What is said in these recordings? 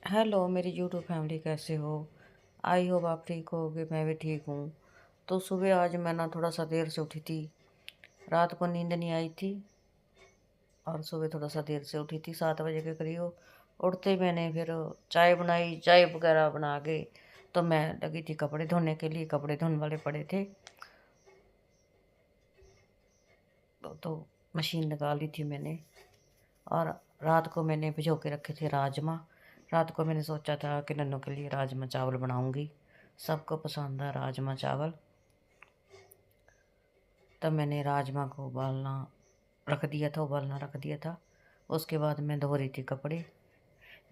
Hello मेरी YouTube family, कैसे हो? आई होप आप ठीक होगे। मैं भी ठीक हूँ। तो सुबह आज मैं ना थोड़ा सा देर से उठी थी। रात को नींद नहीं आई थी और सुबह थोड़ा सा देर से उठी थी, 7 बजे के करीब। उठते ही मैंने फिर चाय बनाई, चाय वगैरह बना के तो मैं लगी थी कपड़े धोने के लिए। कपड़े धोने वाले पड़े थे तो मशीन लगा ली थी मैंने। और रात को मैंने भिगो के रखे थे राजमा। रात को मैंने सोचा था कि नन्नू के लिए राजमा चावल बनाऊंगी। सबको पसंद है राजमा चावल। तब मैंने राजमा को उबालना रख दिया था। उसके बाद मैं धो रही थी कपड़े।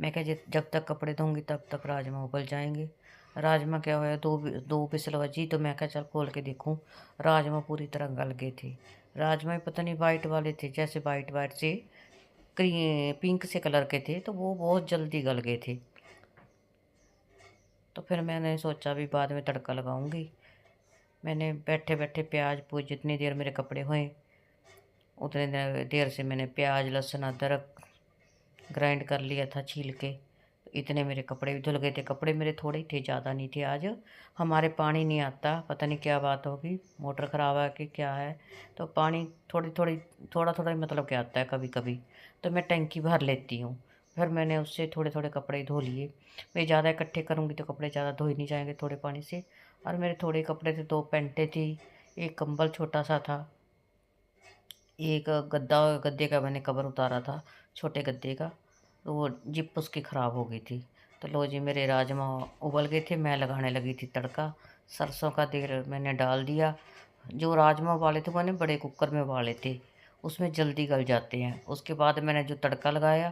मैं क्या, जब तक कपड़े धोंगी तब तक राजमा उबल जाएंगे। राजमा क्या हुआ, दो बिसल बजी तो मैं क्या, चल खोल के देखूं। राजमा पूरी तरह गल गए थे। राजमा ही पता नहीं वाइट वाले थे, जैसे वाइट वाइट से पिंक से कलर के थे, तो वो बहुत जल्दी गल गए थे। तो फिर मैंने सोचा भी बाद में तड़का लगाऊंगी। मैंने बैठे बैठे प्याज पूज, जितनी देर मेरे कपड़े हुए उतनी देर से मैंने प्याज लहसुन अदरक ग्राइंड कर लिया था छील के। इतने मेरे कपड़े भी धुल गए थे। कपड़े मेरे थोड़े ही थे, ज़्यादा नहीं थे। आज हमारे पानी नहीं आता, पता नहीं क्या बात होगी, मोटर ख़राब है कि क्या है। तो पानी थोड़ा थोड़ा ही मतलब क्या आता है कभी कभी। तो मैं टंकी भर लेती हूँ। फिर मैंने उससे थोड़े थोड़े कपड़े धो लिए। मैं ज़्यादा इकट्ठे करूँगी तो कपड़े ज़्यादा धोए नहीं जाएंगे थोड़े पानी से। और मेरे थोड़े कपड़े थे, 2 पैंटें थी, एक कंबल छोटा सा था, एक गद्दे का मैंने कवर उतारा था, छोटे गद्दे का। तो वो जिप उसकी ख़राब हो गई थी। तो लो जी, मेरे राजमा उबल गए थे। मैं लगाने लगी थी तड़का। सरसों का तेल मैंने डाल दिया। जो राजमा उबाले थे मैंने बड़े कुकर में उबाले थे, उसमें जल्दी गल जाते हैं। उसके बाद मैंने जो तड़का लगाया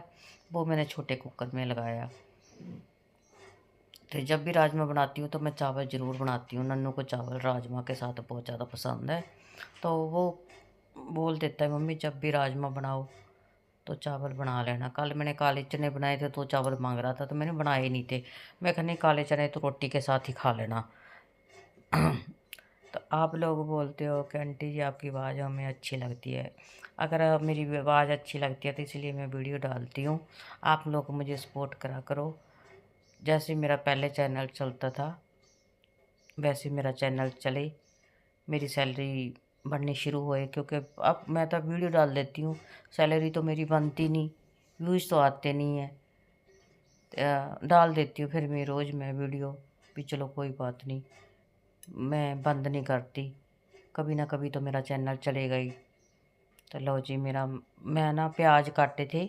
वो मैंने छोटे कुकर में लगाया। तो जब भी राजमा बनाती हूँ तो मैं चावल ज़रूर बनाती हूँ। नन्नू को चावल राजमा के साथ बहुत ज़्यादा पसंद है। तो वो बोल देता है, मम्मी जब भी राजमा बनाओ तो चावल बना लेना। कल मैंने काले चने बनाए थे तो चावल मांग रहा था, तो मैंने बनाए नहीं थे। मैं कहनी काले चने तो रोटी के साथ ही खा लेना। तो आप लोग बोलते हो कि आंटी जी आपकी आवाज़ हमें अच्छी लगती है। अगर मेरी आवाज़ अच्छी लगती है तो इसलिए मैं वीडियो डालती हूँ। आप लोग मुझे सपोर्ट करा करो। जैसे मेरा पहले चैनल चलता था वैसे मेरा चैनल चले, मेरी सैलरी बढ़नी शुरू होए। क्योंकि अब मैं तो वीडियो डाल देती हूँ, सैलरी तो मेरी बनती नहीं, व्यूज़ तो आते नहीं हैं। डाल देती हूँ फिर मैं रोज़ मैं वीडियो भी। चलो कोई बात नहीं, मैं बंद नहीं करती। कभी ना कभी तो मेरा चैनल चलेगा ही। तो लो जी, मैं ना प्याज काटे थे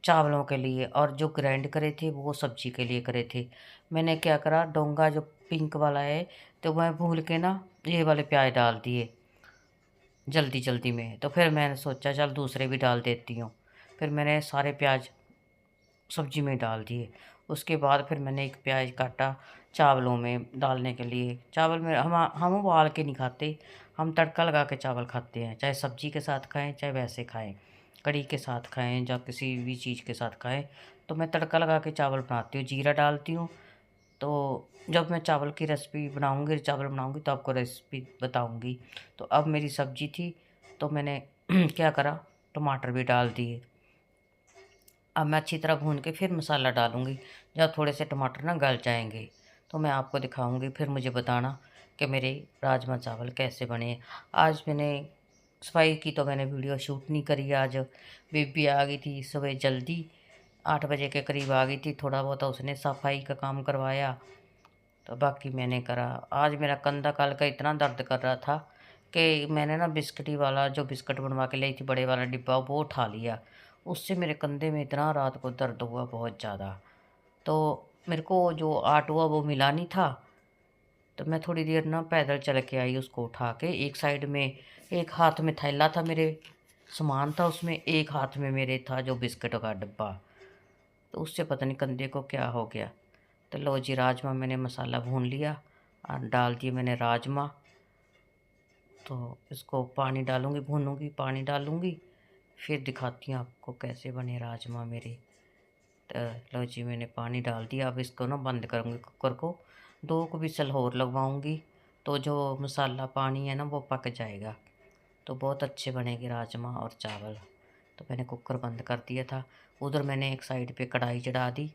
चावलों के लिए, और जो ग्राइंड करे थे वो सब्जी के लिए करे थे। मैंने क्या करा, डोंगा जो पिंक वाला है, तो मैं भूल के ना ये वाले प्याज डाल दिए जल्दी जल्दी में। तो फिर मैंने सोचा चल दूसरे भी डाल देती हूँ। फिर मैंने सारे प्याज सब्जी में डाल दिए। उसके बाद फिर मैंने एक प्याज काटा चावलों में डालने के लिए। चावल में हम उबाल के नहीं खाते, हम तड़का लगा के चावल खाते हैं। चाहे सब्जी के साथ खाएं चाहे वैसे खाएं, कढ़ी के साथ खाएं या किसी भी चीज़ के साथ खाएं। तो मैं तड़का लगा के चावल बनाती हूँ, जीरा डालती हूँ। तो जब मैं चावल की रेसिपी बनाऊँगी, चावल बनाऊँगी तो आपको रेसिपी बताऊँगी। तो अब मेरी सब्जी थी तो मैंने क्या करा, टमाटर भी डाल दिए। अब मैं अच्छी तरह भून के फिर मसाला डालूँगी। जब थोड़े से टमाटर ना गल जाएंगे तो मैं आपको दिखाऊँगी, फिर मुझे बताना कि मेरे राजमा चावल कैसे बने। आज मैंने सफाई की तो मैंने वीडियो शूट नहीं करी। आज बेबी आ गई थी सुबह जल्दी, 8 बजे के करीब आ गई थी। थोड़ा बहुत उसने सफाई का काम करवाया तो बाकी मैंने करा। आज मेरा कंधा कल का इतना दर्द कर रहा था कि मैंने ना बिस्किट ही वाला जो बिस्किट बनवा के लाई थी बड़े वाला डिब्बा, वो उठा लिया। उससे मेरे कंधे में इतना रात को दर्द हुआ बहुत ज़्यादा। तो मेरे को जो आट हुआ वो मिला नहीं था। तो मैं थोड़ी देर ना पैदल चल के आई उसको उठा के। एक साइड में एक हाथ में थैला था मेरे, सामान था उसमें, एक हाथ में मेरे था जो बिस्किट का डिब्बा। तो उससे पता नहीं कंधे को क्या हो गया। तो लो जी, राजमा मैंने मसाला भून लिया और डाल दिए मैंने राजमा। तो इसको पानी डालूँगी, भूनूँगी, पानी डालूँगी, फिर दिखाती हूँ आपको कैसे बने राजमा मेरे। तो लो जी, मैंने पानी डाल दिया। अब इसको ना बंद करूँगी कुकर को, 2 को विसल और लगवाऊँगी तो जो मसाला पानी है ना वो पक जाएगा। तो बहुत अच्छे बनेंगे राजमा और चावल। तो मैंने कुकर बंद कर दिया था। उधर मैंने एक साइड पे कढ़ाई चढ़ा दी।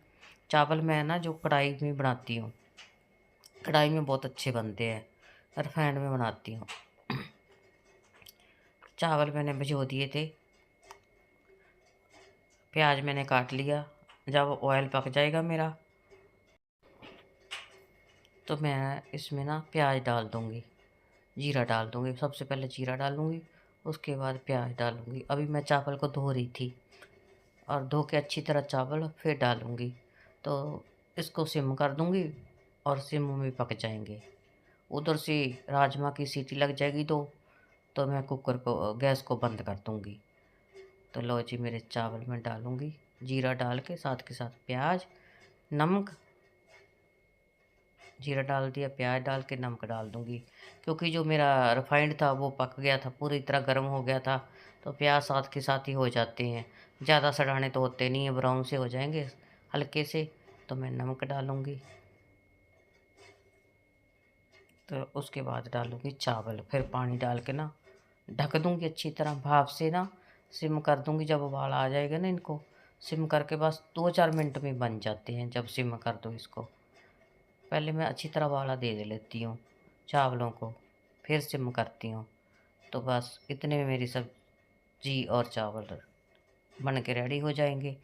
चावल मैं ना जो कढ़ाई में बनाती हूँ, कढ़ाई में बहुत अच्छे बनते हैं, रिफाइंड में बनाती हूँ। चावल मैंने भिगो दिए थे, प्याज मैंने काट लिया। जब ऑयल पक जाएगा मेरा तो मैं इसमें ना प्याज डाल दूँगी, जीरा डाल दूँगी। सबसे पहले जीरा डालूँगी, उसके बाद प्याज डालूँगी। अभी मैं चावल को धो रही थी और धो के अच्छी तरह चावल फिर डालूँगी। तो इसको सिम कर दूँगी और सिम में पक जाएंगे। उधर से राजमा की सीटी लग जाएगी तो मैं कुकर को गैस को बंद कर दूँगी। तो लो जी, मेरे चावल में डालूँगी, जीरा डाल के साथ प्याज, नमक, जीरा डाल दिया, प्याज डाल के नमक डाल दूँगी। क्योंकि जो मेरा रिफाइंड था वो पक गया था, पूरी तरह गर्म हो गया था, तो प्याज साथ के साथ ही हो जाते हैं। ज़्यादा सड़ाने तो होते नहीं है, ब्राउन से हो जाएंगे हल्के से। तो मैं नमक डालूँगी, तो उसके बाद डालूँगी चावल, फिर पानी डाल के ना ढक दूँगी अच्छी तरह, भाप से ना सिम कर दूँगी। जब उबाल आ जाएगा ना, इनको सिम करके बस 2-4 मिनट में बन जाते हैं जब सिम कर दो इसको। पहले मैं अच्छी तरह उबाला दे लेती हूँ चावलों को, फिर सिम करती हूँ। तो बस इतने में मेरी सब्जी और चावल बन के रेडी हो जाएंगे।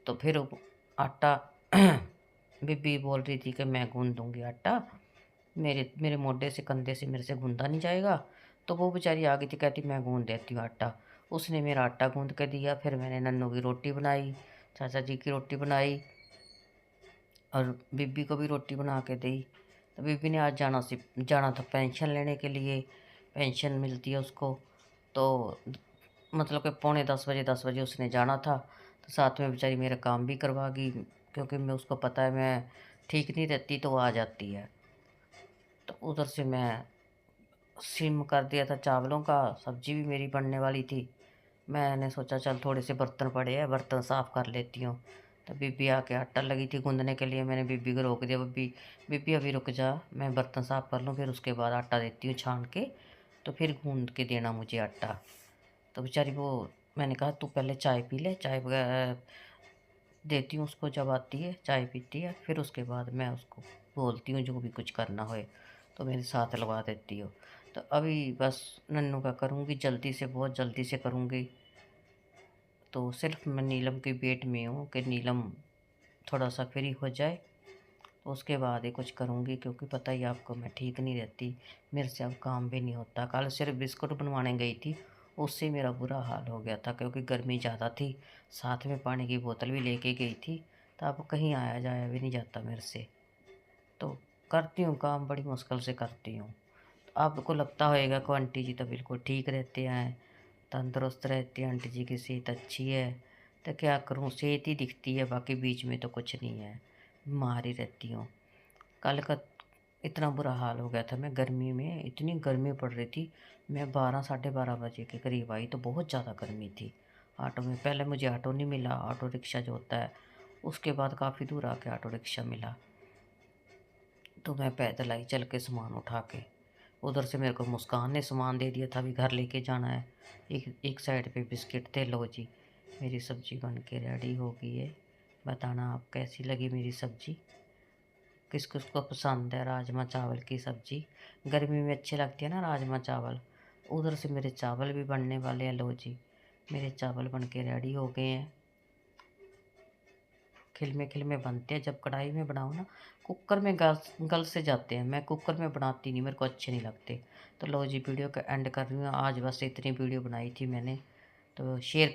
तो फिर आटा बीबी बोल रही थी कि मैं गूँध दूँगी आटा, मेरे मेरे मोढे से कंधे से मेरे से गूँधा नहीं जाएगा। तो वो बेचारी आ गई थी, कहती मैं गूँध देती हूँ आटा। उसने मेरा आटा गूँध के दिया। फिर मैंने नन्नू की रोटी बनाई, चाचा जी की रोटी बनाई और बीबी को भी रोटी बना के दी। तो बीबी ने आज जाना था पेंशन लेने के लिए, पेंशन मिलती है उसको। तो मतलब कि पौने 10 बजे उसने जाना था। तो साथ में बेचारी मेरा काम भी करवा गई, क्योंकि मैं उसको पता है मैं ठीक नहीं रहती तो वो आ जाती है। तो उधर से मैं सिम कर दिया था चावलों का, सब्जी भी मेरी बनने वाली थी। मैंने सोचा चल थोड़े से बर्तन पड़े हैं, बर्तन साफ़ कर लेती हूँ। तो बीबी आके आटा लगी थी गूँदने के लिए। मैंने बीबी को रोक दिया, बीबी बीबी अभी रुक जा, मैं बर्तन साफ़ कर लूँ, फिर उसके बाद आटा देती हूँ छान के, तो फिर गूँद के देना मुझे आटा। तो बेचारी वो, मैंने कहा तू पहले चाय पी ले, चाय देती हूँ उसको, जब आती है चाय पीती है, फिर उसके बाद मैं उसको बोलती हूँ जो भी कुछ करना होए तो मेरे साथ लगा देती हो। तो अभी बस नन्नू का करूँगी, जल्दी से, बहुत जल्दी से करूँगी। तो सिर्फ मैं नीलम के वेट में हूँ कि नीलम थोड़ा सा फ्री हो जाए, तो उसके बाद ही कुछ करूँगी। क्योंकि पता ही आपको मैं ठीक नहीं रहती, मेरे से अब काम भी नहीं होता। कल सिर्फ बिस्कुट बनवाने गई थी, उससे मेरा बुरा हाल हो गया था, क्योंकि गर्मी ज़्यादा थी। साथ में पानी की बोतल भी लेके गई थी, तो अब कहीं आया जाया भी नहीं जाता मेरे से। तो करती हूँ काम, बड़ी मुश्किल से करती हूँ। तो आपको लगता होएगा कि आंटी जी तो बिल्कुल ठीक रहते हैं, तंदुरुस्त रहते हैं, आंटी जी की सेहत अच्छी है। तो क्या करूँ, सेहत ही दिखती है, बाकी बीच में तो कुछ नहीं है, बीमार ही रहती हूँ। कल का इतना बुरा हाल हो गया था, मैं गर्मी में, इतनी गर्मी पड़ रही थी। मैं 12 साढ़े 12 बजे के करीब आई तो बहुत ज़्यादा गर्मी थी। ऑटो में, पहले मुझे ऑटो नहीं मिला, ऑटो रिक्शा जो होता है, उसके बाद काफ़ी दूर आके ऑटो रिक्शा मिला। तो मैं पैदल आई चल के सामान उठा के। उधर से मेरे को मुस्कान ने सामान दे दिया था, अभी घर लेके जाना है। एक एक साइड पे बिस्किट थे। लो जी, मेरी सब्ज़ी बन के रेडी हो गई है। बताना आप कैसी लगी मेरी सब्ज़ी, किस किस को पसंद है राजमा चावल की सब्ज़ी। गर्मी में अच्छे लगती है ना राजमा चावल। उधर से मेरे चावल भी बनने वाले हैं। लो जी, मेरे चावल बन के रेडी हो गए हैं। खिलमे खिलमे बनते हैं। जब कढ़ाई में बनाओ ना, कुकर में गल से जाते हैं। मैं कुकर में बनाती नहीं, मेरे को अच्छे नहीं लगते। तो लो जी, वीडियो का एंड कर रही हूँ। आज बस इतनी वीडियो बनाई थी मैंने, तो शेयर कर